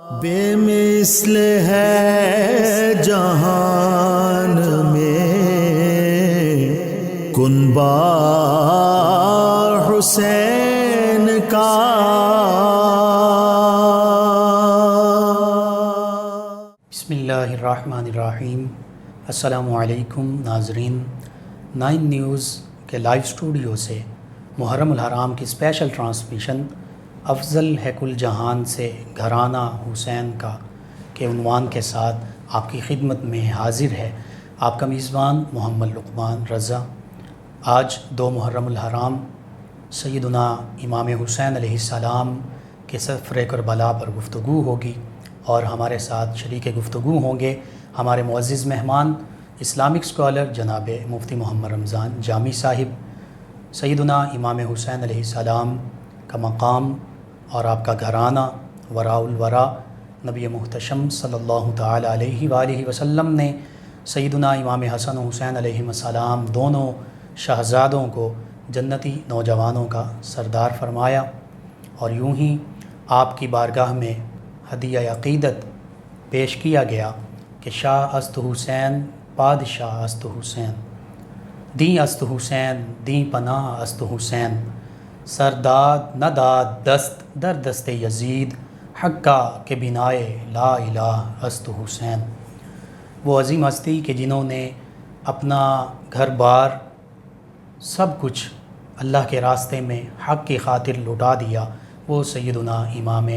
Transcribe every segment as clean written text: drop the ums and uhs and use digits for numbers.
بے مثل ہے جہان میں کنبہ حسین کا۔ بسم اللہ الرحمن الرحیم۔ السلام علیکم ناظرین، 9 نیوز کے لائیو اسٹوڈیو سے محرم الحرام کی اسپیشل ٹرانسمیشن افضل ہے کل جہان سے گھرانہ حسین کا کے عنوان کے ساتھ آپ کی خدمت میں حاضر ہے آپ کا میزبان محمد لقمان رضا۔ آج 2 محرم الحرام سیدنا امام حسین علیہ السلام کے سفر کربلا پر گفتگو ہوگی، اور ہمارے ساتھ شریک گفتگو ہوں گے ہمارے معزز مہمان اسلامک اسکالر جناب مفتی محمد رمضان جامی صاحب۔ سیدنا امام حسین علیہ السلام کا مقام اور آپ کا گھرانہ وراء الورا نبی محتشم صلی اللہ تعالی علیہ وآلہ وسلم نے سیدنا امام حسن و حسین علیہ السلام دونوں شہزادوں کو جنتی نوجوانوں کا سردار فرمایا، اور یوں ہی آپ کی بارگاہ میں ہدیہ عقیدت پیش کیا گیا کہ شاہ است حسین پادشاہ است حسین، دیں است حسین دیں پناہ است حسین، سرداد نہ داد دست در دست یزید، حقہ کے بنائے لا الہ است حسین۔ وہ عظیم ہستی کہ جنہوں نے اپنا گھر بار سب کچھ اللہ کے راستے میں حق کی خاطر لٹا دیا، وہ سیدنا امام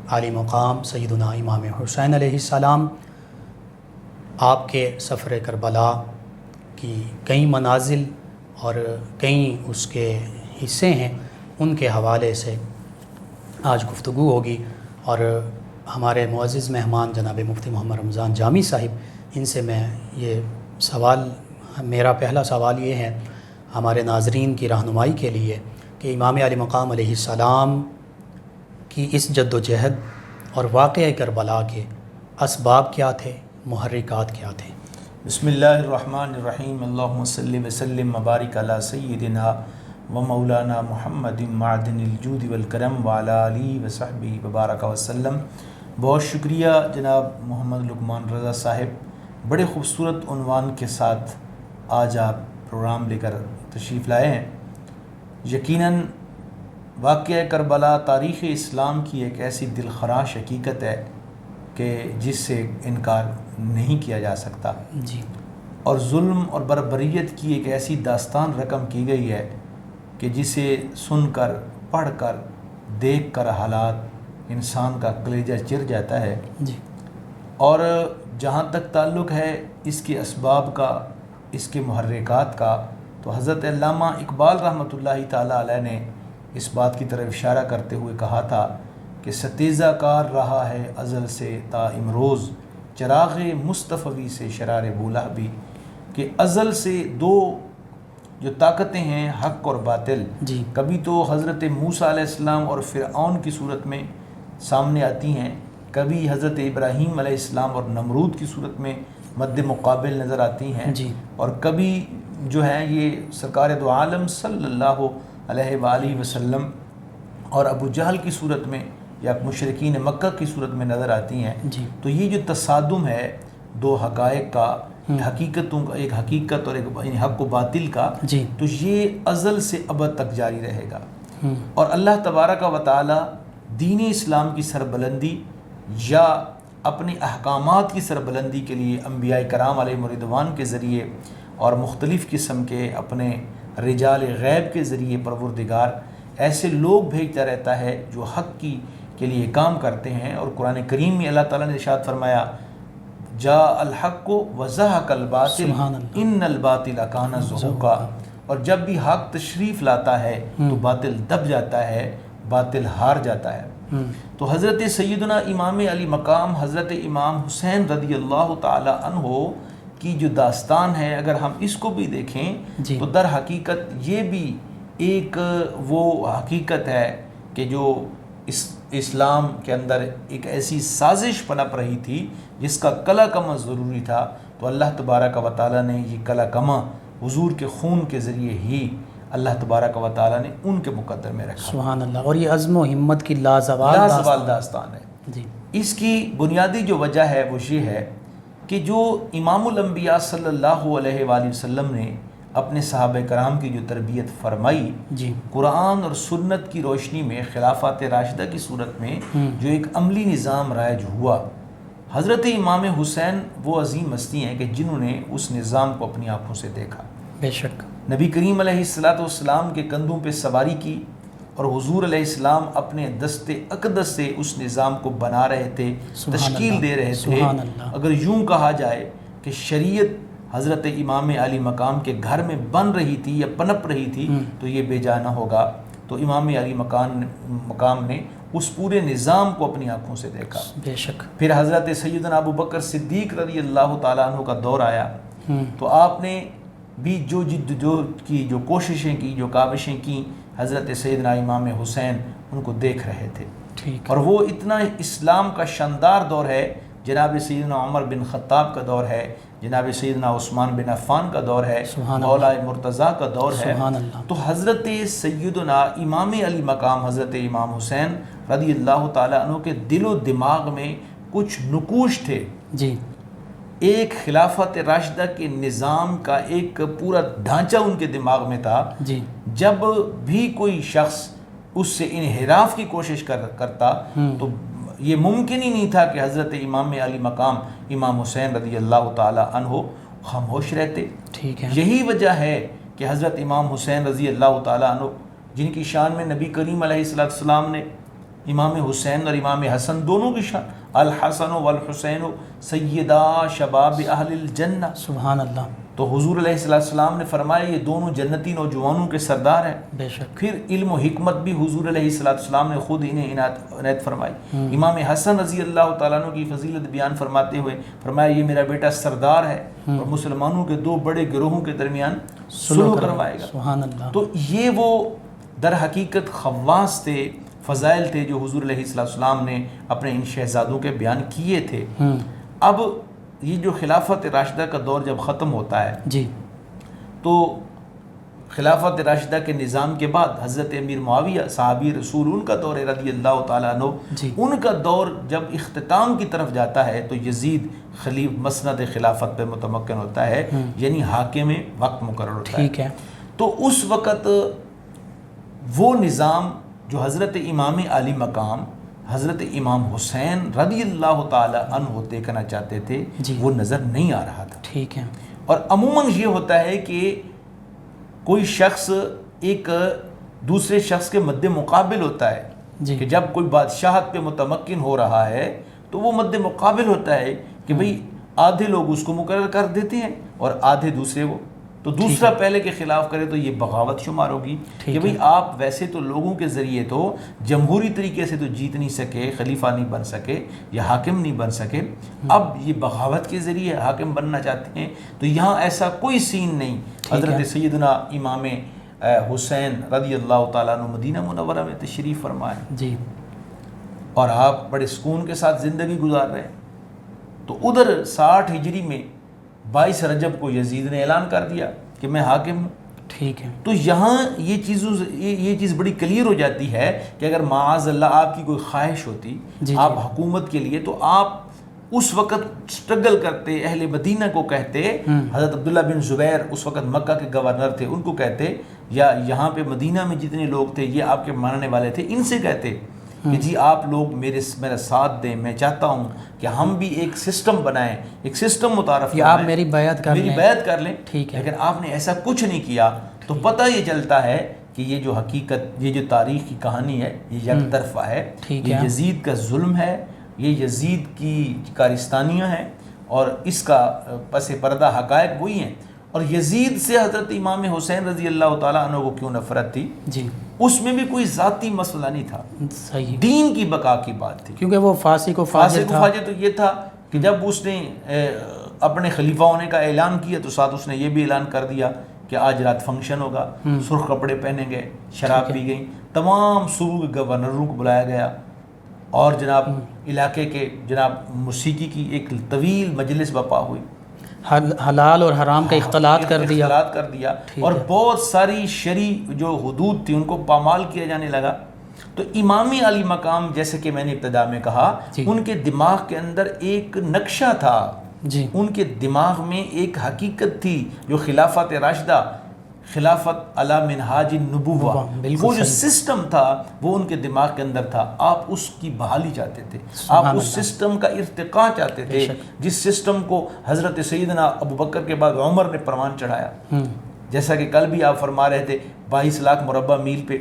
عالی مقام سیدنا امام حسین علیہ السلام۔ آپ کے سفر کربلا کی کئی منازل اور کئی اس کے حصے ہیں، ان کے حوالے سے آج گفتگو ہوگی، اور ہمارے معزز مہمان جناب مفتی محمد رمضان جامی صاحب، ان سے میں یہ سوال، میرا پہلا سوال یہ ہے ہمارے ناظرین کی رہنمائی کے لیے کہ امام علی مقام علیہ السلام کی اس جد و جہد اور واقعہ کربلا کے اسباب کیا تھے، محرکات کیا تھے؟ بسم اللہ الرحمن الرحیم۔ اللہم صلی وسلم مبارک علی سیدنا و مولانا محمد معدن الجود والکرم وعلی آلہ وصحبہ وبارک وسلم۔ بہت شکریہ جناب محمد لقمان رضا صاحب، بڑے خوبصورت عنوان کے ساتھ آج آپ پروگرام لے کر تشریف لائے ہیں۔ یقیناً واقعہ کربلا تاریخ اسلام کی ایک ایسی دلخراش حقیقت ہے کہ جس سے انکار نہیں کیا جا سکتا، جی، اور ظلم اور بربریت کی ایک ایسی داستان رقم کی گئی ہے کہ جسے سن کر، پڑھ کر، دیکھ کر حالات انسان کا کلیجہ چر جاتا ہے۔ جی، اور جہاں تک تعلق ہے اس کے اسباب کا، اس کے محرکات کا، تو حضرت علامہ اقبال رحمۃ اللہ تعالیٰ علیہ نے اس بات کی طرف اشارہ کرتے ہوئے کہا تھا کہ ستیزہ کار رہا ہے ازل سے تا امروز، چراغ مصطفی سے شرار بولہ بھی، کہ ازل سے 2 جو طاقتیں ہیں، حق اور باطل، جی، کبھی تو حضرت موسیٰ علیہ السلام اور فرعون کی صورت میں سامنے آتی ہیں، کبھی حضرت ابراہیم علیہ السلام اور نمرود کی صورت میں مد مقابل نظر آتی ہیں، جی، اور کبھی جو ہیں یہ سرکار دو عالم صلی اللہ علیہ وآلہ وسلم اور ابو جہل کی صورت میں یا مشرکین مکہ کی صورت میں نظر آتی ہیں۔ جی، تو یہ جو تصادم ہے 2 حقائق کا، حقیقتوں کا، ایک حقیقت اور ایک یعنی حق و باطل کا، جی، تو یہ ازل سے ابد تک جاری رہے گا۔ اور اللہ تبارک و تعالی دین اسلام کی سربلندی یا اپنے احکامات کی سربلندی کے لیے انبیاء کرام علیہ رضوان کے ذریعے اور مختلف قسم کے اپنے رجال غیب کے ذریعے پروردگار ایسے لوگ بھیجتا رہتا ہے جو حق کی کے لیے کام کرتے ہیں۔ اور قرآن کریم میں اللہ تعالیٰ نے ارشاد فرمایا جاء الحق وزہق الباطل ان الباطل کان زہوقا، اور جب بھی حق تشریف لاتا ہے تو باطل دب جاتا ہے، باطل ہار جاتا ہے۔ تو حضرت سیدنا امام علی مقام حضرت امام حسین رضی اللہ تعالی عنہ کی جو داستان ہے، اگر ہم اس کو بھی دیکھیں تو در حقیقت یہ بھی ایک وہ حقیقت ہے کہ جو اسلام کے اندر ایک ایسی سازش پنپ رہی تھی جس کا کلا کما ضروری تھا، تو اللہ تبارک و تعالیٰ نے یہ کلا کما حضور کے خون کے ذریعے ہی اللہ تبارک و تعالیٰ نے ان کے مقدر میں رکھا۔ سبحان اللہ، اور یہ عزم و ہمت کی لازوال داستان ہے۔ جی اس کی بنیادی جو وجہ ہے وہ یہ ہے کہ جو امام الانبیاء صلی اللہ علیہ وآلہ وسلم نے اپنے صحابہ کرام کی جو تربیت فرمائی، جی قرآن اور سنت کی روشنی میں خلافت راشدہ کی صورت میں جو ایک عملی نظام رائج ہوا، حضرت امام حسین وہ عظیم ہستی ہیں کہ جنہوں نے اس نظام کو اپنی آنکھوں سے دیکھا، بے شک، نبی کریم علیہ السلام کے کندھوں پہ سواری کی، اور حضور علیہ السلام اپنے دست اقدس سے اس نظام کو بنا رہے تھے، تشکیل دے رہے تھے۔ اگر یوں کہا جائے کہ شریعت حضرت امام علی مقام کے گھر میں بن رہی تھی یا پنپ رہی تھی تو یہ بے جا نہ ہوگا۔ تو امام علی مقام نے اس پورے نظام کو اپنی آنکھوں سے دیکھا۔ بے شک۔ پھر حضرت سیدنا ابو بکر صدیق رضی اللہ تعالیٰ عنہ کا دور آیا تو آپ نے بھی جو جدوجہد کی، جو کوششیں کی، جو کاوشیں کی، حضرت سیدنا امام حسین ان کو دیکھ رہے تھے، اور وہ اتنا اسلام کا شاندار دور ہے، جناب سیدنا عمر بن خطاب کا دور ہے، جناب سیدنا عثمان بن عفان کا دور ہے، مولا مرتضیٰ کا دور ہے۔ تو حضرت سیدنا امام علی مقام حضرت امام حسین رضی اللہ تعالیٰ عنہ کے دل و دماغ میں کچھ نقوش تھے، جی، ایک خلافت راشدہ کے نظام کا ایک پورا ڈھانچہ ان کے دماغ میں تھا۔ جی، جب بھی کوئی شخص اس سے انحراف کی کوشش کرتا تو یہ ممکن ہی نہیں تھا کہ حضرت امام علی مقام امام حسین رضی اللہ تعالیٰ عنہ خاموش رہتے۔ ٹھیک ہے، یہی وجہ ہے کہ حضرت امام حسین رضی اللہ تعالیٰ عنہ، جن کی شان میں نبی کریم علیہ السلام نے امام حسین اور امام حسن دونوں کی شان، الحسن والحسین سیدا شباب اہل الجنہ، سبحان اللہ، تو حضور علیہ السلام نے فرمایا یہ دونوں جنتی نوجوانوں کے سردار ہیں۔ بے شک، پھر علم و حکمت بھی حضور علیہ السلام نے خود انہیں عنایت فرمائی۔ امام حسن رضی اللہ تعالیٰ عنہ کی فضیلت بیان فرماتے ہوئے فرمایا یہ میرا بیٹا سردار ہے اور مسلمانوں کے دو بڑے گروہوں کے درمیان صلح کروائے گا۔ سبحان اللہ۔ تو یہ وہ در حقیقت خواص تھے، فضائل تھے جو حضور علیہ السلام نے اپنے ان شہزادوں کے بیان کیے تھے۔ اب یہ جو خلافت راشدہ کا دور جب ختم ہوتا ہے جی، تو خلافت راشدہ کے نظام کے بعد حضرت امیر معاویہ صحابی رسول، ان کا دور رضی اللہ تعالیٰ عنہ، ان کا دور جب اختتام کی طرف جاتا ہے تو یزید مسند خلافت پہ متمکن ہوتا ہے، یعنی حاکم وقت مقرر ہوتا ہے۔ ٹھیک ہے، تو اس وقت وہ نظام جو حضرت امام علی مقام حضرت امام حسین رضی اللہ تعالی عنہ دیکھنا چاہتے تھے وہ نظر نہیں آ رہا تھا۔ ٹھیک ہے، اور عموماً یہ ہوتا ہے کہ کوئی شخص ایک دوسرے شخص کے مد مقابل ہوتا ہے کہ جب کوئی بادشاہت پہ متمکن ہو رہا ہے تو وہ مد مقابل ہوتا ہے کہ بھئی آدھے لوگ اس کو مقرر کر دیتے ہیں اور آدھے دوسرے وہ، تو دوسرا پہلے کے خلاف کرے تو یہ بغاوت شمار ہوگی کہ بھئی آپ ویسے تو لوگوں کے ذریعے تو جمہوری طریقے سے تو جیت نہیں سکے، خلیفہ نہیں بن سکے یا حاکم نہیں بن سکے، اب یہ بغاوت کے ذریعے حاکم بننا چاہتے ہیں۔ تو یہاں ایسا کوئی سین نہیں۔ حضرت سیدنا امام حسین رضی اللہ تعالیٰ عنہ مدینہ منورہ میں تشریف فرمائے جی، اور آپ بڑے سکون کے ساتھ زندگی گزار رہے ہیں، تو ادھر 60 ہجری میں 22 رجب کو یزید نے اعلان کر دیا کہ میں حاکم ہوں۔ ٹھیک ہے، تو یہاں یہ چیز بڑی کلیئر ہو جاتی ہے کہ اگر معاذ اللہ آپ کی کوئی خواہش ہوتی آپ حکومت کے لیے تو آپ اس وقت سٹرگل کرتے، اہل مدینہ کو کہتے، حضرت عبداللہ بن زبیر اس وقت مکہ کے گورنر تھے، ان کو کہتے، یا یہاں پہ مدینہ میں جتنے لوگ تھے یہ آپ کے ماننے والے تھے، ان سے کہتے کہ جی آپ لوگ میرا ساتھ دیں، میں چاہتا ہوں کہ ہم بھی ایک سسٹم بنائیں، ایک سسٹم متعارف کریں، آپ میری بیعت کر لیں۔ ٹھیک ہے، لیکن آپ نے ایسا کچھ نہیں کیا۔ تو پتہ یہ چلتا ہے کہ یہ جو حقیقت، یہ جو تاریخ کی کہانی ہے یہ یک طرفہ ہے، یہ یزید کا ظلم ہے، یہ یزید کی کارستانیاں ہیں اور اس کا پس پردہ حقائق وہی ہیں۔ اور یزید سے حضرت امام حسین رضی اللہ تعالیٰ عنہ کو کیوں نفرت تھی؟ جی، اس میں بھی کوئی ذاتی مسئلہ نہیں تھا، صحیح، دین کی بقا کی بات تھی، کیونکہ وہ فاسق و فاجر تھا۔ تو یہ تھا کہ جب اس نے اپنے خلیفہ ہونے کا اعلان کیا تو ساتھ اس نے یہ بھی اعلان کر دیا کہ آج رات فنکشن ہوگا، سرخ کپڑے پہنے گئے، شراب پی گئی، تمام صوبوں کے گورنروں کو بلایا گیا اور جناب علاقے کے جناب موسیقی کی ایک طویل مجلس برپا ہوئی، حلال اور حرام کا اختلاط کر دیا اور بہت ساری شرعی جو حدود تھی ان کو پامال کیا جانے لگا۔ تو امام علی مقام جیسے کہ میں نے ابتدا میں کہا ان کے دماغ کے اندر ایک نقشہ تھا، جی ان کے دماغ میں ایک حقیقت تھی جو خلافت راشدہ، خلافت علی منہاج النبوہ، وہ جو سسٹم تھا وہ ان کے دماغ کے اندر تھا. آپ اس کی بحالی چاہتے تھے، آپ اس سسٹم کا ارتقاء چاہتے تھے جس سسٹم کو حضرت سیدنا ابو بکر کے بعد عمر نے پروان چڑھایا. جیسا کہ کل بھی آپ فرما رہے تھے 22 لاکھ مربع میل پہ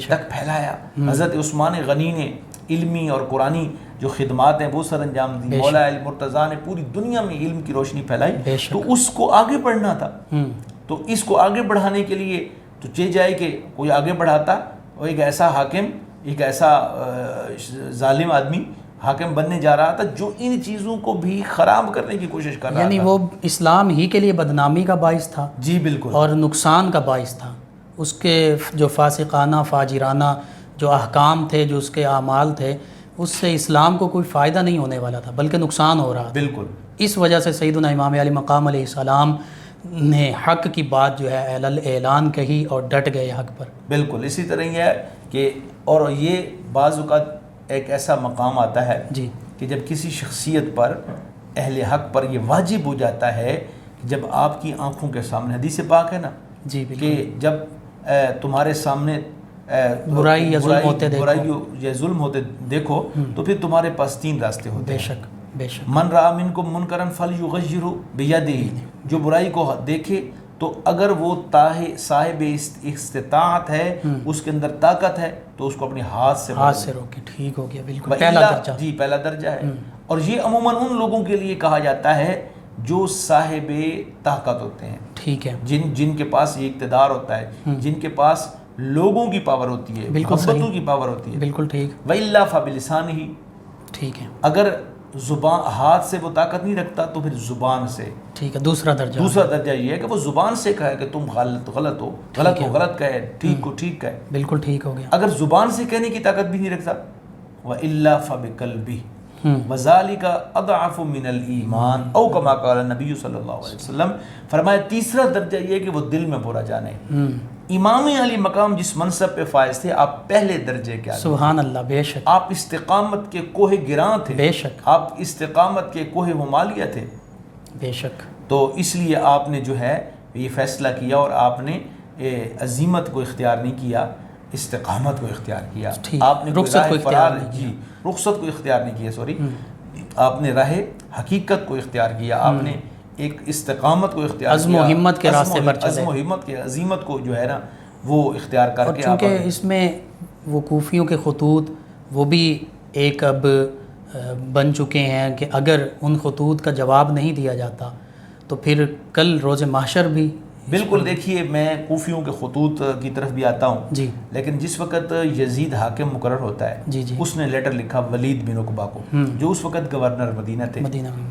تک پھیلایا. حضرت عثمان غنی نے علمی اور قرآنی جو خدمات ہیں وہ سر انجام دی. مولا علی مرتضیٰ نے پوری دنیا میں علم کی روشنی پھیلائی. تو اس کو آگے بڑھنا تھا. تو اس کو آگے بڑھانے کے لیے تو چاہیے جائے کہ کوئی آگے بڑھاتا، اور ایک ایسا حاکم، ایک ایسا ظالم آدمی حاکم بننے جا رہا تھا جو ان چیزوں کو بھی خراب کرنے کی کوشش کر رہا تھا. یعنی وہ اسلام ہی کے لیے بدنامی کا باعث تھا. جی بالکل. اور نقصان کا باعث تھا. اس کے جو فاسقانہ فاجرانہ جو احکام تھے، جو اس کے اعمال تھے، اس سے اسلام کو کوئی فائدہ نہیں ہونے والا تھا بلکہ نقصان ہو رہا تھا. بالکل. اس وجہ سے سیدنا امام علی مقام علیہ السلام نے حق کی بات جو ہے اعلان کہی اور ڈٹ گئے حق پر. بالکل اسی طرح یہ ہے کہ اور یہ بعض اوقات ایک ایسا مقام آتا ہے جی کہ جب کسی شخصیت پر، اہل حق پر یہ واجب ہو جاتا ہے کہ جب آپ کی آنکھوں کے سامنے، حدیث پاک ہے نا جی کہ جب تمہارے سامنے برائی یا ظلم ہوتے دیکھو، برائی یا ظلم ہوتے دیکھو تو پھر تمہارے پاس 3 راستے ہوتے ہیں. بے شک بے شک. من رأى منکم منکرا فلیغیرہ بیدہ، جو برائی کو دیکھے تو اگر وہ صاحب استطاعت ہے، اس کے اندر طاقت ہے تو اس کو اپنے ہاتھ سے روکے. ٹھیک ہو گیا. بالکل پہلا درجہ. جی پہلا درجہ ہے. اور یہ عموماً ان لوگوں کے لیے کہا جاتا ہے جو صاحب طاقت ہوتے ہیں. ٹھیک ہے. جن کے پاس یہ اقتدار ہوتا ہے، جن کے پاس لوگوں کی پاور ہوتی ہے، محبتوں کی پاور ہوتی ہے. بالکل ٹھیک. وَإِلَّا فَبِلِسَانِهِ. ٹھیک ہے. اگر زبان ہاتھ سے وہ طاقت نہیں رکھتا تو پھر زبان سے. ٹھیک ہے. دوسرا درجہ یہ ہے کہ وہ زبان سے کہے کہ تم غلط ہو، غلط کہے، ٹھیک کو ٹھیک کہے. بالکل ٹھیک ہو گیا. اگر زبان سے کہنے کی طاقت بھی نہیں رکھتا، وَإِلَّا فَبِقَلْبِهِ وَذَلِكَ أَضْعَفُ مِنَ الْإِيمَانِ او كما قال النبی صلی اللہ علیہ وسلم. فرمایا تیسرا درجہ یہ کہ وہ دل میں برا جانے. امام علی مقام جس منصب پہ فائز تھے، آپ پہلے درجے کے آدمی. سبحان اللہ. بے شک. آپ استقامت کے کوہ گراں تھے. بے شک. آپ استقامت کے کوہ ہمالیہ تھے. بے شک. تو اس لیے آپ نے جو ہے یہ فیصلہ کیا اور آپ نے عزیمت کو اختیار نہیں کیا، استقامت کو اختیار کیا. آپ نے رخصت کو اختیار نہیں کیا. رخصت کو اختیار نہیں کیا، آپ نے راہ حقیقت کو اختیار کیا. آپ نے ایک استقامت کو اختیار کیا، عزم و ہمت کے راستے پر چلے، عزم و ہمت کے، عزیمت کو جو ہے نا وہ اختیار کر کے. چونکہ اس میں وہ کوفیوں کے خطوط وہ بھی ایک اب بن چکے ہیں کہ اگر ان خطوط کا جواب نہیں دیا جاتا تو پھر کل روز محشر بھی. بالکل. دیکھیے میں کوفیوں کے خطوط کی طرف بھی آتا ہوں جی، لیکن جس وقت یزید حاکم مقرر ہوتا ہے جی جی، اس نے لیٹر لکھا ولید بن عقبہ کو، جو اس وقت گورنر مدینہ تھے، مدینہ میں،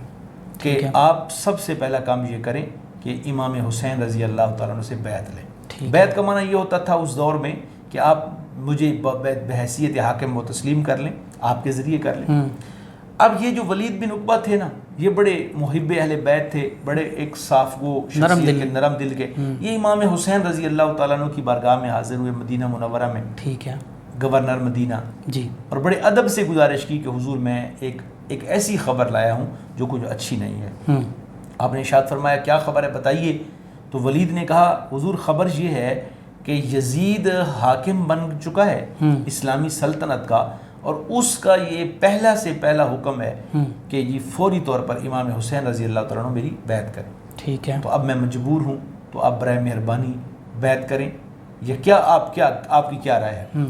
کہ آپ سب سے پہلا کام یہ کریں کہ امام حسین رضی اللہ تعالیٰ عنہ سے بیعت لیں. بیعت کا معنی یہ ہوتا تھا اس دور میں کہ آپ مجھے بحیثیت حاکم و تسلیم کر لیں، آپ کے ذریعے کر لیں. اب یہ جو ولید بن عقبہ تھے نا، یہ بڑے محب اہل بیت تھے، بڑے ایک صاف وہ نرم دل کے. یہ امام حسین رضی اللہ تعالیٰ عنہ کی بارگاہ میں حاضر ہوئے مدینہ منورہ میں. ٹھیک ہے. گورنر مدینہ جی، اور بڑے ادب سے گزارش کی کہ حضور میں ایک ایسی خبر لایا ہوں جو کچھ اچھی نہیں ہے. آپ نے ارشاد فرمایا کیا خبر ہے بتائیے. تو ولید نے کہا حضور خبر یہ ہے کہ یزید حاکم بن چکا ہے اسلامی سلطنت کا، اور اس کا یہ پہلا سے پہلا حکم ہے کہ یہ فوری طور پر امام حسین رضی اللہ تعالیٰ عنہ میری بیعت کریں. ٹھیک ہے. تو اب میں مجبور ہوں، تو آپ برائے مہربانی بیعت کریں. یہ کیا آپ کی کیا رائے ہے؟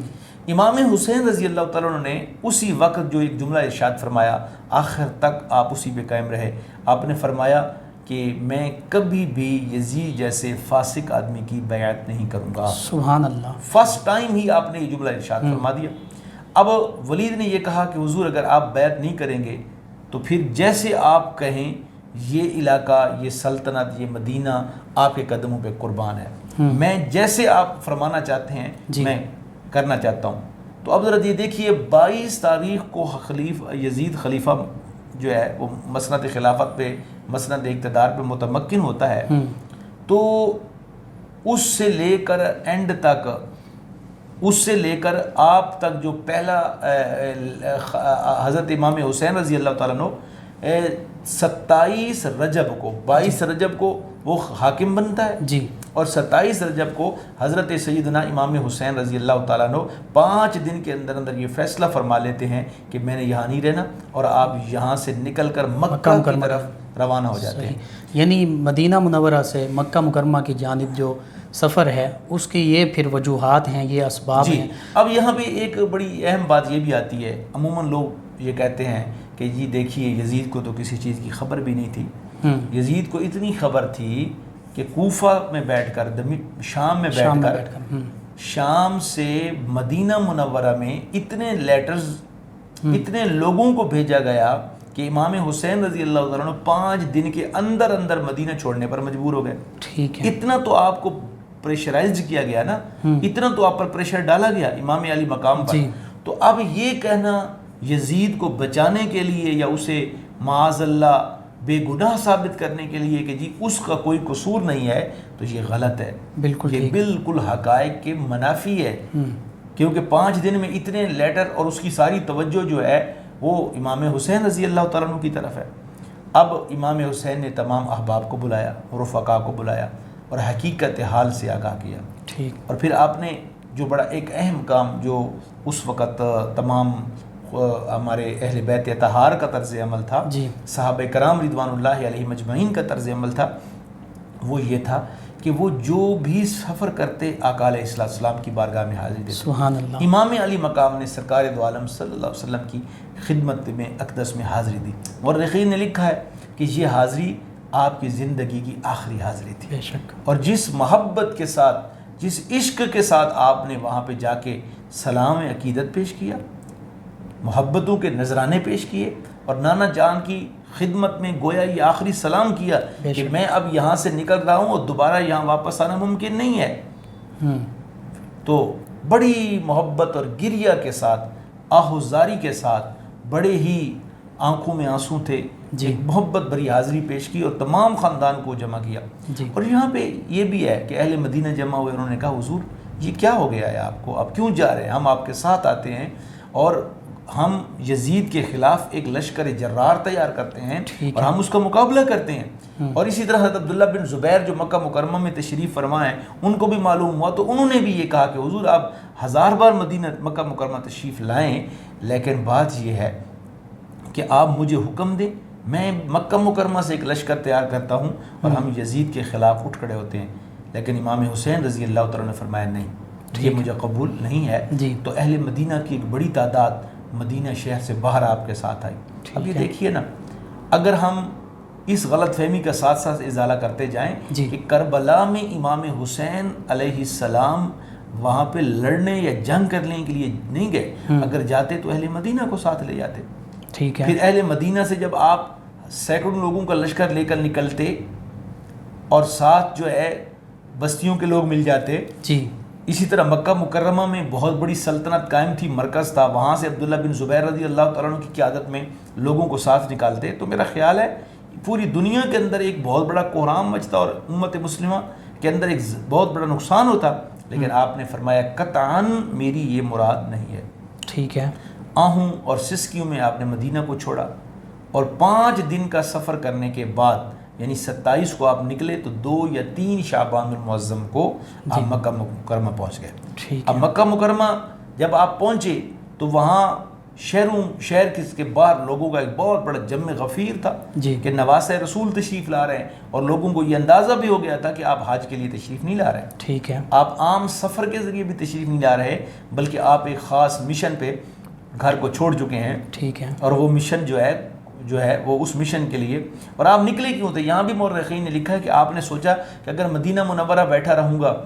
امام حسین رضی اللہ تعالیٰ عنہ نے اسی وقت جو ایک جملہ ارشاد فرمایا، آخر تک آپ اسی پہ قائم رہے. آپ نے فرمایا کہ میں کبھی بھی یزید جیسے فاسق آدمی کی بیعت نہیں کروں گا. سبحان اللہ. فرسٹ ٹائم ہی آپ نے یہ جملہ ارشاد فرما دیا. اب ولید نے یہ کہا کہ حضور اگر آپ بیعت نہیں کریں گے تو پھر جیسے آپ کہیں یہ علاقہ، یہ سلطنت، یہ مدینہ آپ کے قدموں پہ قربان ہے. میں جیسے آپ فرمانا چاہتے ہیں میں کرنا چاہتا ہوں. تو اب ذرا یہ دیکھیے 22 تاریخ کو یزید خلیفہ جو ہے وہ مسند خلافت پہ، مسند اقتدار پہ متمکن ہوتا ہے. تو اس سے لے کر اینڈ تک اس سے لے کر آپ تک جو پہلا حضرت امام حسین رضی اللہ تعالیٰ عنہ 27 رجب کو 22 رجب کو وہ حاکم بنتا ہے جی، اور 27 رجب کو حضرت سیدنا امام حسین رضی اللہ تعالیٰ عنہ 5 دن کے اندر اندر یہ فیصلہ فرما لیتے ہیں کہ میں نے یہاں نہیں رہنا، اور آپ یہاں سے نکل کر مکہ کی طرف روانہ ہو جاتے ہیں۔ یعنی مدینہ منورہ سے مکہ مکرمہ کی جانب جو سفر ہے اس کی یہ پھر وجوہات ہیں، یہ اسباب جی ہیں۔ اب یہاں پہ ایک بڑی اہم بات یہ بھی آتی ہے، عموماً لوگ یہ کہتے ہیں کہ جی دیکھیے یزید کو تو کسی چیز کی خبر بھی نہیں تھی، یزید کو اتنی خبر تھی کہ کوفہ میں بیٹھ کر شام میں بیٹھ کر شام سے مدینہ منورہ میں اتنے لیٹرز اتنے لوگوں کو بھیجا گیا کہ امام حسین رضی اللہ عنہ 5 دن کے اندر اندر مدینہ چھوڑنے پر مجبور ہو گئے۔ ٹھیک ہے، اتنا تو آپ کو پریشرائزڈ کیا گیا نا، اتنا تو آپ پر پریشر ڈالا گیا امام علی مقام پر۔ تو اب یہ کہنا یزید کو بچانے کے لیے یا اسے معاذ اللہ بے گناہ ثابت کرنے کے لیے کہ جی اس کا کوئی قصور نہیں ہے، تو یہ غلط ہے، بالکل یہ بالکل حقائق کے منافی ہے، کیونکہ 5 دن میں اتنے لیٹر اور اس کی ساری توجہ جو ہے وہ امام حسین رضی اللہ تعالیٰ عنہ کی طرف ہے۔ اب امام حسین نے تمام احباب کو بلایا، رفقا کو بلایا اور حقیقت حال سے آگاہ کیا۔ ٹھیک، اور پھر آپ نے جو بڑا ایک اہم کام جو اس وقت تمام ہمارے اہل بیت اطہار کا طرز عمل تھا، صحابہ کرام رضوان اللہ علیہ مجمعین کا طرز عمل تھا، وہ یہ تھا کہ وہ جو بھی سفر کرتے آقا علیہ السلام کی بارگاہ میں حاضری دیتے۔ سبحان اللہ۔ امام علی مقام نے سرکار دو عالم صلی اللہ علیہ وسلم کی خدمت میں اقدس میں حاضری دی، مورخین نے لکھا ہے کہ یہ حاضری آپ کی زندگی کی آخری حاضری تھی، بے شک، اور جس محبت کے ساتھ جس عشق کے ساتھ آپ نے وہاں پہ جا کے سلام عقیدت پیش کیا، محبتوں کے نذرانے پیش کیے، اور نانا جان کی خدمت میں گویا یہ آخری سلام کیا کہ میں اب یہاں سے نکل رہا ہوں اور دوبارہ یہاں واپس آنا ممکن نہیں ہے، تو بڑی محبت اور گریہ کے ساتھ آہوزاری کے ساتھ بڑے ہی آنکھوں میں آنسو تھے، ایک محبت بھری حاضری پیش کی اور تمام خاندان کو جمع کیا۔ اور یہاں پہ یہ بھی ہے کہ اہل مدینہ جمع ہوئے، انہوں نے کہا حضور یہ کیا ہو گیا ہے آپ کو، اب کیوں جا رہے ہیں، ہم آپ کے ساتھ آتے ہیں اور ہم یزید کے خلاف ایک لشکر جرار تیار کرتے ہیں اور ہم اس کا مقابلہ کرتے ہیں۔ اور اسی طرح حضرت عبداللہ بن زبیر جو مکہ مکرمہ میں تشریف فرما ہیں، ان کو بھی معلوم ہوا تو انہوں نے بھی یہ کہا کہ حضور آپ 1000 بار مدینہ مکہ مکرمہ تشریف لائیں، لیکن بات یہ ہے کہ آپ مجھے حکم دیں، میں مکہ مکرمہ سے ایک لشکر تیار کرتا ہوں اور ہم یزید کے خلاف اٹھ کھڑے ہوتے ہیں۔ لیکن امام حسین رضی اللہ تعالیٰ نے فرمایا نہیں، یہ مجھے قبول نہیں ہے۔ تو اہل مدینہ کی ایک بڑی تعداد مدینہ شہر سے باہر آپ کے ساتھ آئی۔ اب یہ دیکھیے نا، اگر ہم اس غلط فہمی کا ساتھ ساتھ ازالہ کرتے جائیں کہ کربلا میں امام حسین علیہ السلام وہاں پہ لڑنے یا جنگ کرنے کے لیے نہیں گئے، اگر جاتے تو اہل مدینہ کو ساتھ لے جاتے۔ ٹھیک ہے، پھر اہل مدینہ سے جب آپ سینکڑوں لوگوں کا لشکر لے کر نکلتے اور ساتھ جو ہے بستیوں کے لوگ مل جاتے، اسی طرح مکہ مکرمہ میں بہت بڑی سلطنت قائم تھی، مرکز تھا، وہاں سے عبداللہ بن زبیر رضی اللہ تعالیٰ عنہ کی قیادت میں لوگوں کو ساتھ نکالتے، تو میرا خیال ہے پوری دنیا کے اندر ایک بہت بڑا کوہرام مچتا اور امت مسلمہ کے اندر ایک بہت بڑا نقصان ہوتا۔ لیکن آپ نے فرمایا قطعاً میری یہ مراد نہیں ہے۔ ٹھیک ہے، آہوں اور سسکیوں میں آپ نے مدینہ کو چھوڑا، اور 5 دن کا سفر کرنے کے بعد یعنی 27 کو آپ نکلے تو 2 یا 3 شعبان المعظم کو آپ مکہ مکرمہ پہنچ گئے۔ اب مکہ مکرمہ جب آپ پہنچے تو وہاں شہر کے باہر لوگوں کا ایک بہت بڑا جمع غفیر تھا کہ نواسہ رسول تشریف لا رہے ہیں، اور لوگوں کو یہ اندازہ بھی ہو گیا تھا کہ آپ حج کے لیے تشریف نہیں لا رہے، ٹھیک ہے، آپ عام سفر کے ذریعے بھی تشریف نہیں لا رہے، بلکہ آپ ایک خاص مشن پہ گھر کو چھوڑ چکے ہیں۔ ٹھیک ہے، اور وہ مشن جو ہے وہ اس مشن کے لیے، اور آپ نکلے کیوں تھے؟ یہاں بھی مورخین نے لکھا ہے کہ آپ نے سوچا کہ اگر مدینہ منورہ بیٹھا رہوں گا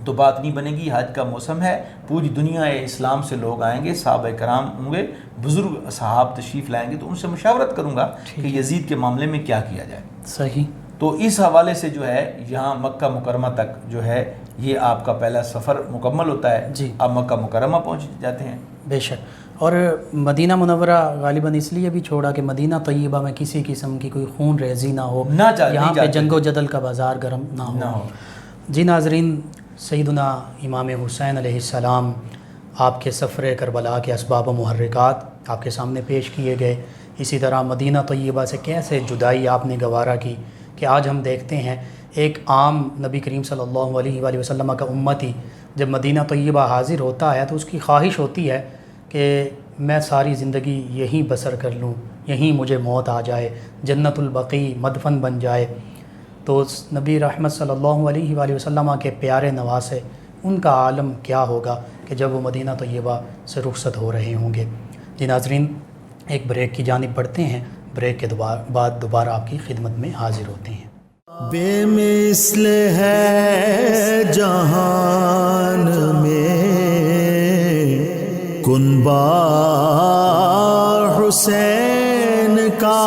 تو بات نہیں بنے گی، حج کا موسم ہے، پوری دنیا اسلام سے لوگ آئیں گے، صحابہ کرام ہوں گے، بزرگ صحاب تشریف لائیں گے، تو ان سے مشاورت کروں گا کہ یزید کے معاملے میں کیا کیا جائے۔ صحیح۔ تو اس حوالے سے جو ہے یہاں مکہ مکرمہ تک جو ہے یہ آپ کا پہلا سفر مکمل ہوتا ہے، آپ مکہ مکرمہ پہنچ جاتے ہیں۔ بے شک۔ اور مدینہ منورہ غالباً اس لیے بھی چھوڑا کہ مدینہ طیبہ میں کسی قسم کی کوئی خون ریزی نہ ہو، یہاں پہ جنگ و جدل کا بازار گرم نہ ہو۔ جی ناظرین، سیدنا امام حسین علیہ السلام آپ کے سفر کربلا کے اسباب و محرکات آپ کے سامنے پیش کیے گئے. اسی طرح مدینہ طیبہ سے کیسے جدائی آپ نے گوارا کی کہ آج ہم دیکھتے ہیں ایک عام نبی کریم صلی اللہ علیہ وآلہ وسلم کا امتی جب مدینہ طیبہ حاضر ہوتا ہے تو اس کی خواہش ہوتی ہے کہ میں ساری زندگی یہیں بسر کر لوں, یہیں مجھے موت آ جائے, جنت البقیع مدفن بن جائے. تو نبی رحمت صلی اللہ علیہ وآلہ وسلم کے پیارے نواسے ان کا عالم کیا ہوگا کہ جب وہ مدینہ طیبہ سے رخصت ہو رہے ہوں گے. جی ناظرین, ایک بریک کی جانب بڑھتے ہیں, بریک کے بعد دوبارہ آپ کی خدمت میں حاضر ہوتے ہیں. بے مثل ہے جہان میں کنبہ حسین کا.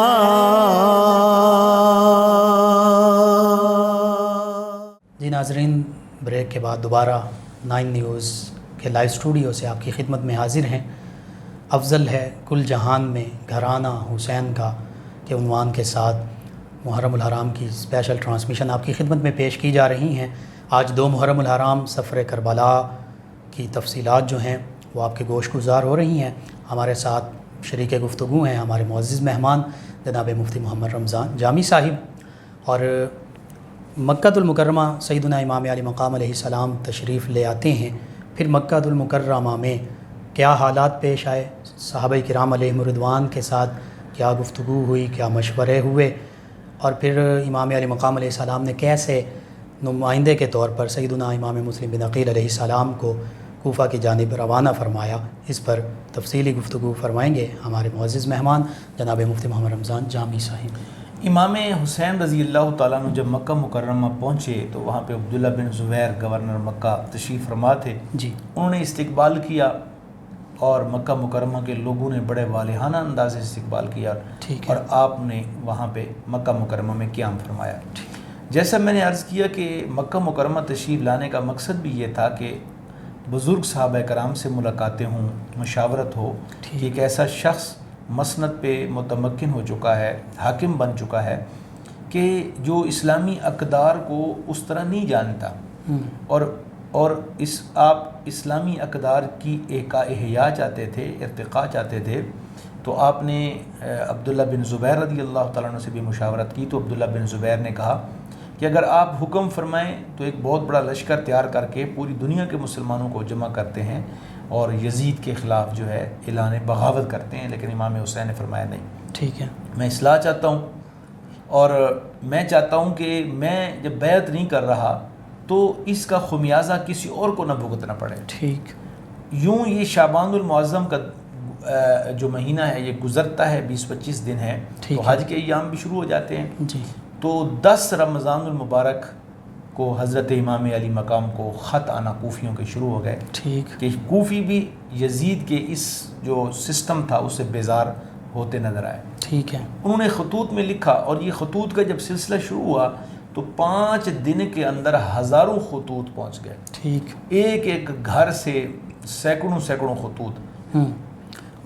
جی ناظرین, بریک کے بعد دوبارہ 9 نیوز کے لائیو اسٹوڈیو سے آپ کی خدمت میں حاضر ہیں. افضل ہے کل جہان میں گھرانہ حسین کا کے عنوان کے ساتھ محرم الحرام کی اسپیشل ٹرانسمیشن آپ کی خدمت میں پیش کی جا رہی ہیں. آج 2 محرم الحرام سفر کربلا کی تفصیلات جو ہیں وہ آپ کے گوش گزار ہو رہی ہیں. ہمارے ساتھ شریک گفتگو ہیں ہمارے معزز مہمان جناب مفتی محمد رمضان جامی صاحب, اور مکہ المکرمہ سیدنا امام علی مقام علیہ السلام تشریف لے آتے ہیں. پھر مکہ المکرمہ میں کیا حالات پیش آئے, صحابہ کرام علیہم رضوان کے ساتھ کیا گفتگو ہوئی, کیا مشورے ہوئے, اور پھر امام علی مقام علیہ السلام نے کیسے نمائندے کے طور پر سیدنا امام مسلم بن عقیل علیہ السلام کو کوفہ کی جانب روانہ فرمایا. اس پر تفصیلی گفتگو فرمائیں گے ہمارے معزز مہمان جناب مفتی محمد رمضان جامی صاحب. امام حسین رضی اللہ تعالیٰ عنہ جب مکہ مکرمہ پہنچے تو وہاں پہ عبداللہ بن زبیر گورنر مکہ تشریف فرما تھے. جی, انہوں نے استقبال کیا اور مکہ مکرمہ کے لوگوں نے بڑے والہانہ انداز سے استقبال کیا, ٹھیک ہے, اور آپ نے وہاں پہ مکہ مکرمہ میں قیام فرمایا. جیسا میں نے عرض کیا کہ مکہ مکرمہ تشریف لانے کا مقصد بھی یہ تھا کہ بزرگ صحابہ کرام سے ملاقاتیں ہوں, مشاورت ہو کہ ایک ایسا شخص مسند پہ متمکن ہو چکا ہے, حاکم بن چکا ہے کہ جو اسلامی اقدار کو اس طرح نہیں جانتا, اور آپ اسلامی اقدار کی احیاء چاہتے تھے, ارتقاء چاہتے تھے. تو آپ نے عبداللہ بن زبیر رضی اللہ تعالیٰ عنہ سے بھی مشاورت کی. تو عبداللہ بن زبیر نے کہا کہ اگر آپ حکم فرمائیں تو ایک بہت بڑا لشکر تیار کر کے پوری دنیا کے مسلمانوں کو جمع کرتے ہیں اور یزید کے خلاف جو ہے اعلان بغاوت کرتے ہیں. لیکن امام حسین نے فرمایا نہیں, ٹھیک ہے, میں اصلاح چاہتا ہوں, اور میں چاہتا ہوں کہ میں جب بیعت نہیں کر رہا تو اس کا خمیازہ کسی اور کو نہ بھگتنا پڑے. ٹھیک, یوں یہ شعبان المعظم کا جو مہینہ ہے یہ گزرتا ہے, 20-25 دن ہے, تو حج کے ایام بھی شروع ہو جاتے ہیں. جی, تو 10 رمضان المبارک کو حضرت امام علی مقام کو خط آنا کوفیوں کے شروع ہو گئے. ٹھیک, کہ کوفی بھی یزید کے اس جو سسٹم تھا اس سے بیزار ہوتے نظر آئے. ٹھیک ہے, انہوں نے خطوط میں لکھا, اور یہ خطوط کا جب سلسلہ شروع ہوا تو 5 دن کے اندر ہزاروں خطوط پہنچ گئے. ٹھیک, ایک ایک گھر سے سینکڑوں خطوط,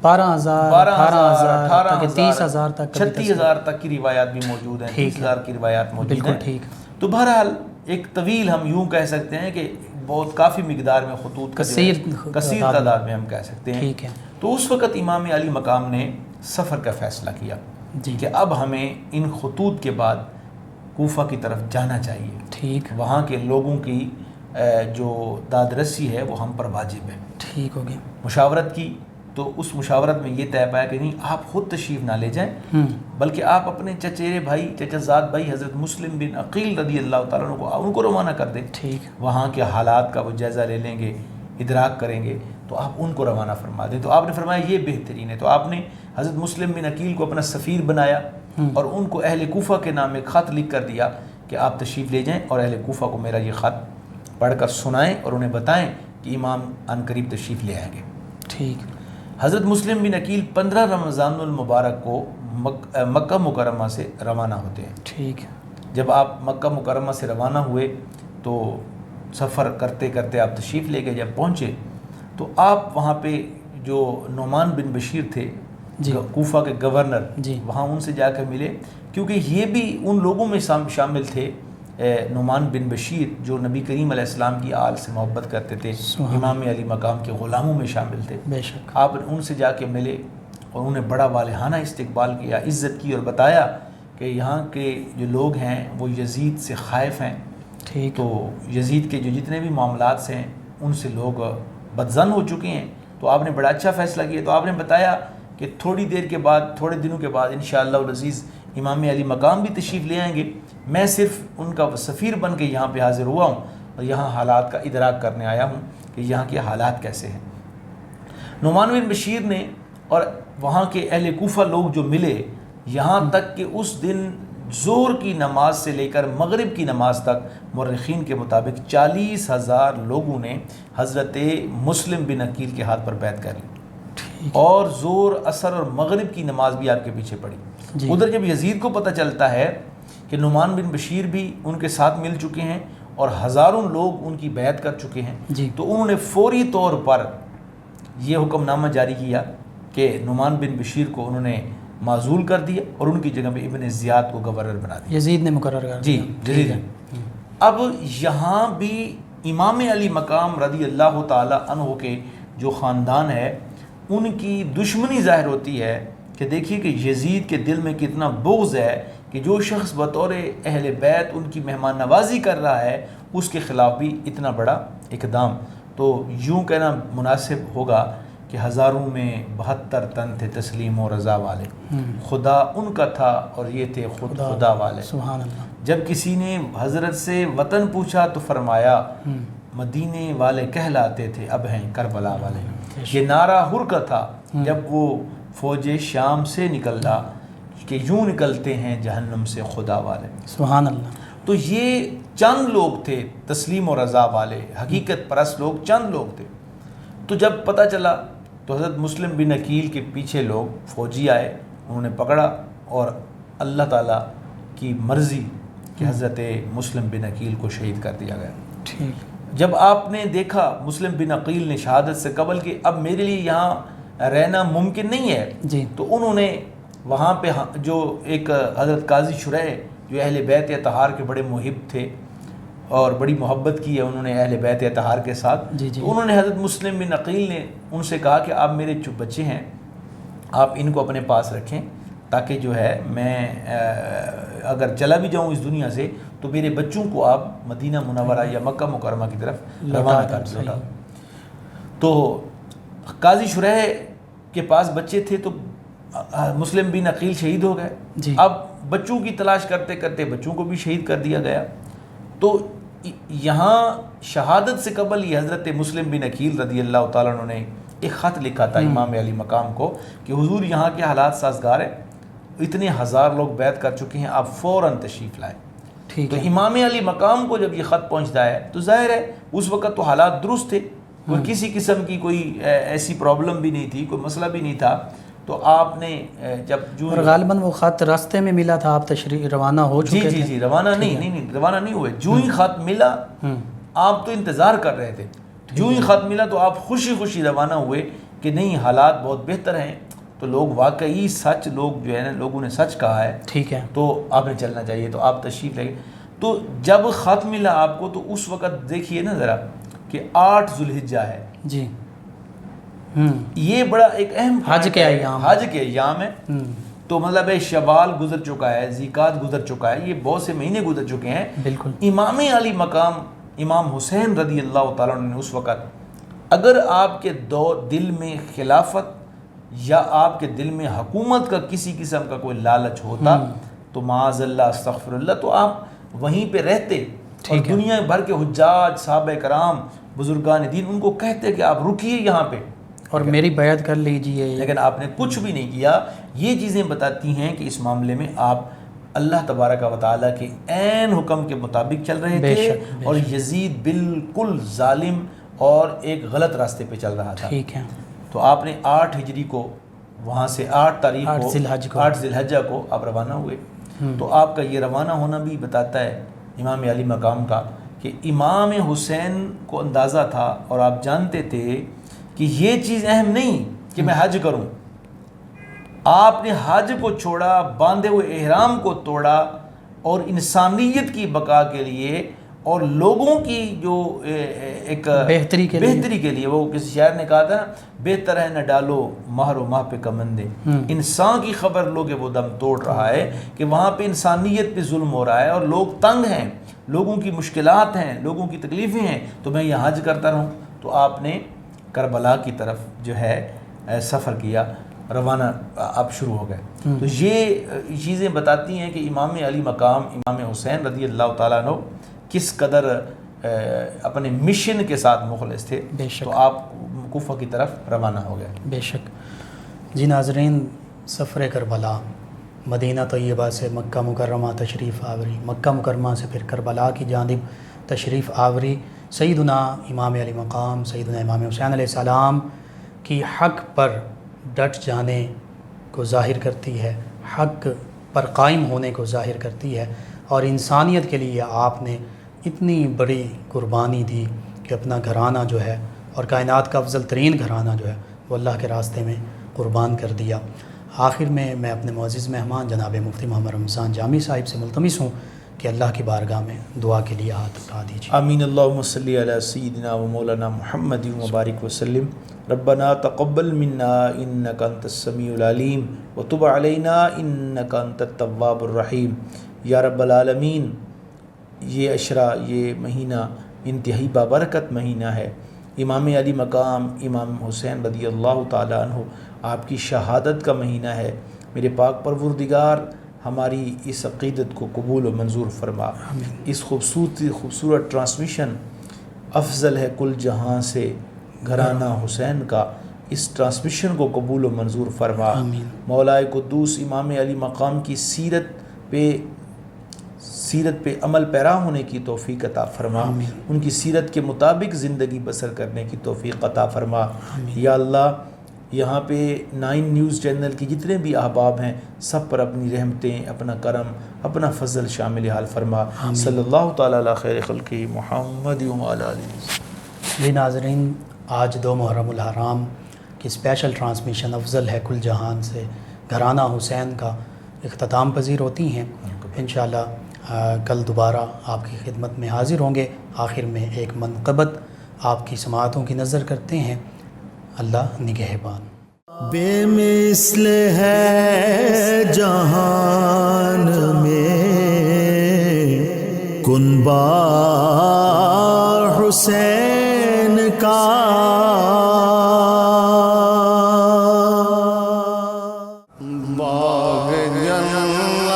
12,000 18,000 30,000 تک 36,000 تک کی روایات بھی موجود ہیں, 30,000 کی روایات موجود ہیں. بالکل ٹھیک. تو بہرحال ایک طویل, ہم یوں کہہ سکتے ہیں کہ بہت کافی مقدار میں خطوط, کثیر تعداد میں ہم کہہ سکتے ہیں. ٹھیک ہے. تو اس وقت امام علی مقام نے سفر کا فیصلہ کیا کہ اب ہمیں ان خطوط کے بعد کوفہ کی طرف جانا چاہیے. ٹھیک, وہاں کے لوگوں کی جو داد رسی ہے وہ ہم پر واجب ہے. ٹھیک ہو گیا. مشاورت کی تو اس مشاورت میں یہ طے پایا کہ نہیں, آپ خود تشریف نہ لے جائیں, بلکہ آپ اپنے چچیرے بھائی, چچا زاد بھائی حضرت مسلم بن عقیل رضی اللہ تعالیٰ عنہ کو ان کو روانہ کر دیں. ٹھیک, وہاں کے حالات کا وہ جائزہ لے لیں گے, ادراک کریں گے, تو آپ ان کو روانہ فرما دیں. تو آپ نے فرمایا یہ بہترین ہے. تو آپ نے حضرت مسلم بن عقیل کو اپنا سفیر بنایا اور ان کو اہل کوفہ کے نام ایک خط لکھ کر دیا کہ آپ تشریف لے جائیں اور اہل کوفہ کو میرا یہ خط پڑھ کر سنائیں اور انہیں بتائیں کہ امام عنقریب تشریف لے آئیں گے. ٹھیک. حضرت مسلم بن عقیل 15 رمضان المبارک کو مکہ مکرمہ سے روانہ ہوتے ہیں. ٹھیک. جب آپ مکہ مکرمہ سے روانہ ہوئے تو سفر کرتے کرتے آپ تشریف لے کے جب پہنچے تو آپ وہاں پہ جو نعمان بن بشیر تھے کوفہ کے گورنر, وہاں ان سے جا کر ملے, کیونکہ یہ بھی ان لوگوں میں شامل تھے نعمان بن بشیر جو نبی کریم علیہ السلام کی آل سے محبت کرتے تھے، امام علی مقام کے غلاموں میں شامل تھے، بے شک آپ ان سے جا کے ملے اور انہیں بڑا والہانہ استقبال کیا، عزت کی، اور بتایا کہ یہاں کے جو لوگ ہیں وہ یزید سے خائف ہیں، ٹھیک، تو یزید کے جو جتنے بھی معاملات سے ہیں ان سے لوگ بدظن ہو چکے ہیں، تو آپ نے بڑا اچھا فیصلہ کیا۔ تو آپ نے بتایا کہ تھوڑی دیر کے بعد، تھوڑے دنوں کے بعد انشاءاللہ العزیز امام علی مقام بھی تشریف لے آئیں گے، میں صرف ان کا سفیر بن کے یہاں پہ حاضر ہوا ہوں اور یہاں حالات کا ادراک کرنے آیا ہوں کہ یہاں کے حالات کیسے ہیں۔ نعمان بن بشیر نے اور وہاں کے اہل کوفہ لوگ جو ملے، یہاں تک کہ اس دن ظہر کی نماز سے لے کر مغرب کی نماز تک مورخین کے مطابق 40,000 لوگوں نے حضرت مسلم بن عقیل کے ہاتھ پر بیعت کر لی، اور ظہر، عصر اور مغرب کی نماز بھی آپ کے پیچھے پڑی۔ ادھر جب یزید کو پتہ چلتا ہے کہ نعمان بن بشیر بھی ان کے ساتھ مل چکے ہیں اور ہزاروں لوگ ان کی بیعت کر چکے ہیں، تو انہوں نے فوری طور پر یہ حکم نامہ جاری کیا کہ نعمان بن بشیر کو انہوں نے معزول کر دیا اور ان کی جگہ پہ ابن زیاد کو گورنر بنا دیا۔ یزید نے مقرر کر دیا، جی جی۔ اب یہاں بھی امام علی مقام رضی اللہ تعالی عنہ کے جو خاندان ہے ان کی دشمنی ظاہر ہوتی ہے کہ دیکھیے کہ یزید کے دل میں کتنا بغض ہے کہ جو شخص بطور اہل بیت ان کی مہمان نوازی کر رہا ہے اس کے خلاف بھی اتنا بڑا اقدام۔ تو یوں کہنا مناسب ہوگا کہ ہزاروں میں 72 تن تھے تسلیم و رضا والے، خدا ان کا تھا اور یہ تھے خود خدا والے۔ سبحان اللہ۔ جب کسی نے حضرت سے وطن پوچھا تو فرمایا مدینے والے کہلاتے تھے، اب ہیں کربلا والے۔ یہ نعرہ حر کا تھا جب وہ فوج شام سے نکلا کہ یوں نکلتے ہیں جہنم سے خدا والے۔ سبحان اللہ۔ تو یہ چند لوگ تھے تسلیم و رضا والے، حقیقت پرست لوگ چند لوگ تھے۔ تو جب پتہ چلا تو حضرت مسلم بن عقیل کے پیچھے لوگ فوجی آئے، انہوں نے پکڑا اور اللہ تعالیٰ کی مرضی کہ حضرت مسلم بن عقیل کو شہید کر دیا گیا۔ ٹھیک۔ جب آپ نے دیکھا مسلم بن عقیل نے شہادت سے قبل کہ اب میرے لیے یہاں رہنا ممکن نہیں ہے، جی، تو انہوں نے وہاں پہ جو ایک حضرت قاضی شریح جو اہل بیت اطہار کے بڑے محب تھے اور بڑی محبت کی ہے انہوں نے اہل بیت اطہار کے ساتھ، تو انہوں نے حضرت مسلم بن عقیل نے ان سے کہا کہ آپ میرے جو بچے ہیں آپ ان کو اپنے پاس رکھیں تاکہ جو ہے میں اگر چلا بھی جاؤں اس دنیا سے تو میرے بچوں کو آپ مدینہ منورہ یا مکہ مکرمہ کی طرف روانہ کر لوٹا۔ تو قاضی شریح کے پاس بچے تھے تو مسلم بن عقیل شہید ہو گئے۔ اب بچوں کی تلاش کرتے کرتے بچوں کو بھی شہید کر دیا گیا۔ تو یہاں شہادت سے قبل یہ حضرت مسلم بن عقیل رضی اللہ تعالیٰ عنہ نے ایک خط لکھا تھا امام علی مقام کو کہ حضور یہاں کے حالات سازگار ہیں، اتنے ہزار لوگ بیعت کر چکے ہیں، آپ فوراً تشریف لائیں۔ تو امام علی مقام کو جب یہ خط پہنچتا ہے تو ظاہر ہے اس وقت تو حالات درست تھے، کوئی کسی قسم کی کوئی ایسی پرابلم بھی نہیں تھی، کوئی مسئلہ بھی نہیں تھا۔ تو آپ نے جب جو غالباً وہ خط راستے میں ملا تھا، آپ تشریف روانہ ہو چکے تھے؟ جی روانہ نہیں روانہ نہیں ہوئے، جو ہی خط ملا آپ تو انتظار کر رہے تھے، جو ہی خط ملا تو آپ خوشی خوشی روانہ ہوئے کہ نہیں حالات بہت بہتر ہیں، تو لوگ واقعی سچ، لوگ جو ہے نا لوگوں نے سچ کہا ہے، ٹھیک ہے، تو آپ نے چلنا چاہیے، تو آپ تشریف لے گئے۔ تو جب خط ملا آپ کو تو اس وقت دیکھیے نا ذرا کہ 8 ذو الحجہ ہے، جی، یہ بڑا ایک اہم حج کے ایام ہے، تو مطلب شوال گزر چکا ہے، ذیقعد گزر چکا ہے، یہ بہت سے مہینے گزر چکے ہیں۔ بالکل۔ امام علی مقام امام حسین رضی اللہ تعالیٰ عنہ نے اس وقت اگر آپ کے دل میں خلافت یا آپ کے دل میں حکومت کا کسی قسم کا کوئی لالچ ہوتا تو معاذ اللہ استغفر اللہ، تو آپ وہیں پہ رہتے اور دنیا بھر کے حجاج صحابہ کرام بزرگان دین ان کو کہتے کہ آپ رکیے یہاں پہ اور میری بیعت کر لیجئے، لیکن آپ نے کچھ بھی نہیں کیا۔ یہ چیزیں بتاتی ہیں کہ اس معاملے میں آپ اللہ تبارک و تعالیٰ کے عین حکم کے مطابق چل رہے تھے، اور یزید بالکل ظالم اور ایک غلط راستے پہ چل رہا تھا۔ ٹھیک ہے۔ تو آپ نے 8 ہجری کو وہاں سے 8 تاریخ کو 8 ذی الحجہ کو آپ روانہ ہوئے۔ تو آپ کا یہ روانہ ہونا بھی بتاتا ہے امام علی مقام کا کہ امام حسین کو اندازہ تھا اور آپ جانتے تھے کہ یہ چیز اہم نہیں کہ میں حج کروں، آپ نے حج کو چھوڑا، باندھے ہوئے احرام کو توڑا، اور انسانیت کی بقا کے لیے اور لوگوں کی جو ایک بہتری کے لیے وہ کسی شاعر نے کہا تھا نا، بہتر ہے نہ ڈالو مہر و ماہ پہ کمندے، انسان کی خبر لو کہ وہ دم توڑ رہا ہے کہ وہاں پہ انسانیت پہ ظلم ہو رہا ہے اور لوگ تنگ ہیں، لوگوں کی مشکلات ہیں، لوگوں کی تکلیفیں ہیں، تو میں یہ حج کرتا رہوں۔ تو آپ نے کربلا کی طرف جو ہے سفر کیا، روانہ اب شروع ہو گئے۔ تو یہ چیزیں بتاتی ہیں کہ امام علی مقام امام حسین رضی اللہ تعالیٰ عنہ کس قدر اپنے مشن کے ساتھ مخلص تھے۔ بے شک۔ تو آپ کوفہ کی طرف روانہ ہو گئے۔ بے شک۔ جی ناظرین، سفر کربلا، مدینہ طیبہ سے مکہ مکرمہ تشریف آوری، مکہ مکرمہ سے پھر کربلا کی جانب تشریف آوری، سیدنا امام علی مقام سیدنا امام حسین علیہ السلام کی حق پر ڈٹ جانے کو ظاہر کرتی ہے، حق پر قائم ہونے کو ظاہر کرتی ہے، اور انسانیت کے لیے آپ نے اتنی بڑی قربانی دی کہ اپنا گھرانہ جو ہے اور کائنات کا افضل ترین گھرانہ جو ہے وہ اللہ کے راستے میں قربان کر دیا۔ آخر میں اپنے معزز مہمان جناب مفتی محمد رمضان جامی صاحب سے ملتمس ہوں کہ اللہ کی بارگاہ میں دعا کے لیے ہاتھ اٹھا دیجیے۔ آمین۔ اللہم صلی علی سیدنا و مولانا محمد مبارک وسلم۔ ربنا تقبل منا انک انت السمیع العلیم وتب علینا انک انت التواب الرحیم۔ یا رب العالمین، یہ عشرہ، یہ مہینہ انتہائی بابرکت مہینہ ہے۔ امام علی مقام امام حسین رضی اللہ تعالیٰ عنہ آپ کی شہادت کا مہینہ ہے۔ میرے پاک پروردگار ہماری اس عقیدت کو قبول و منظور فرما۔ اس خوبصورت ٹرانسمیشن افضل ہے کل جہاں سے گھرانہ حسین کا، اس ٹرانسمیشن کو قبول و منظور فرما۔ مولا قدوس امام علی مقام کی سیرت پہ عمل پیرا ہونے کی توفیق عطا فرما، ان کی سیرت کے مطابق زندگی بسر کرنے کی توفیق عطا فرما۔ یا اللہ، یہاں پہ 9 نیوز چینل کی جتنے بھی احباب ہیں سب پر اپنی رحمتیں، اپنا کرم، اپنا فضل شامل حال فرما۔ صلی اللہ تعالیٰ علی خیر خلقہ محمد وعلی آلہ۔ جی ناظرین، آج 2 محرم الحرام کی اسپیشل ٹرانسمیشن افضل ہے کل جہان سے گھرانہ حسین کا اختتام پذیر ہوتی ہیں۔ انشاءاللہ کل دوبارہ آپ کی خدمت میں حاضر ہوں گے۔ آخر میں ایک منقبت آپ کی سماعتوں کی نظر کرتے ہیں۔ اللہ نگہبان۔ بے مثل ہے جہان میں کنبہ حسین کا، باغ جنت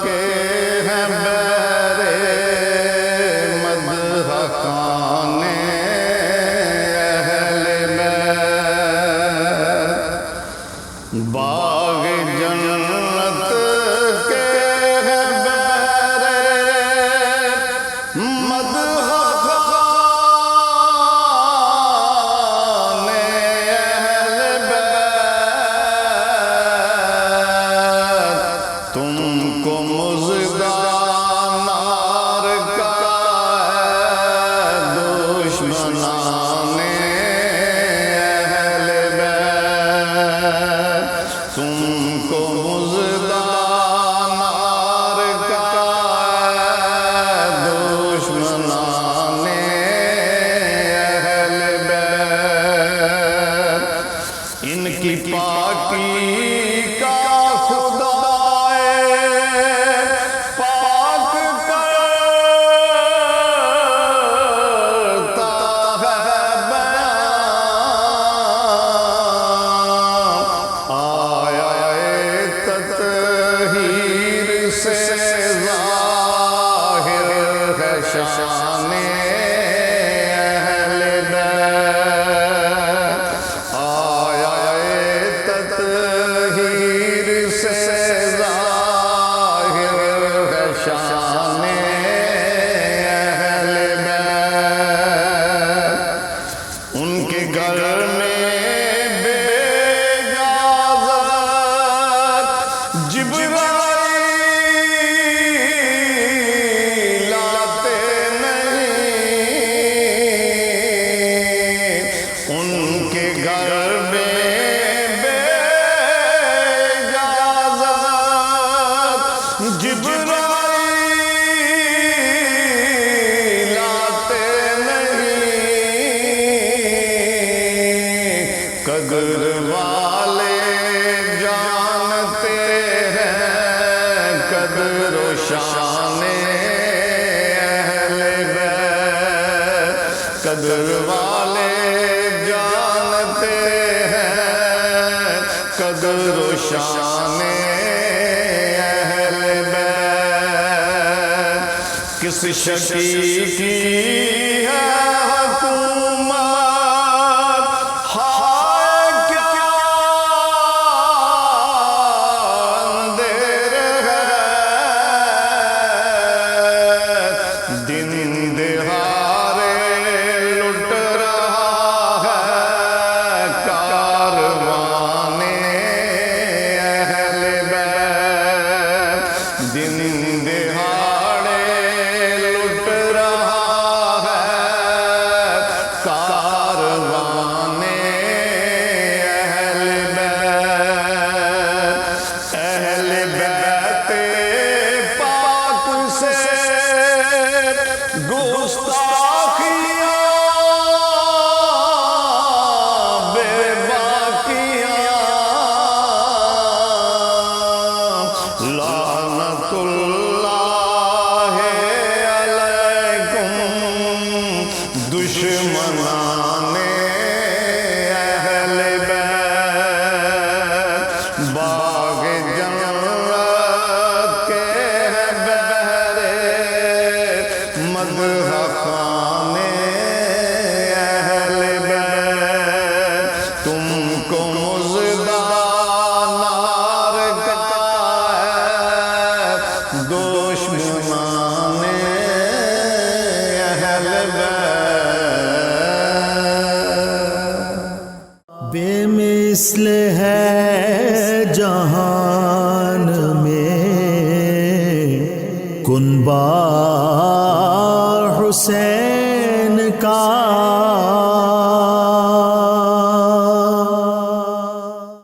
کے ہیں بہرے مدح خانے اہل بیت، باغ جنت کے ہیں بہرے مدح خانے اہل بیت، تم کو مژدہ نار کا ہے دشمنان اہل بیت، تم کو مژدہ نار کا ہے دشمنان اہل بیت، ان کی پاکی کا خدا پاک کرتا ہے بیان، آیا تطہیر سے ظاہر ہے شان اہل بیت، آیا تطہیر سے ظاہر ہے شان اہل بیت، ان کے گھر میں بے اجازت جبرائیل آتے نہیں، ان کے گھر میں بے اجازت جبرائیل قدر و شان اہل بیت، کس شقی کی ہے حکومت، ہائے کیا اندھیر ہے، دن دہاڑے لٹ رہا ہے کاروان اہل بیت، دن دہاڑے لٹ رہا ہے کاروان اہل بیت، اہل بیت پاک سے گستاخیاں بے باقیاں، لعنت اللہ علیکم دشمنان اہل بیت، باغ جنت کے بہرے مدح خوان اہل بیت، تم کو مژدہ نار کا ہے دشمنان اہل بیت، بے مثل ہے جہان میں کنبہ حسین کا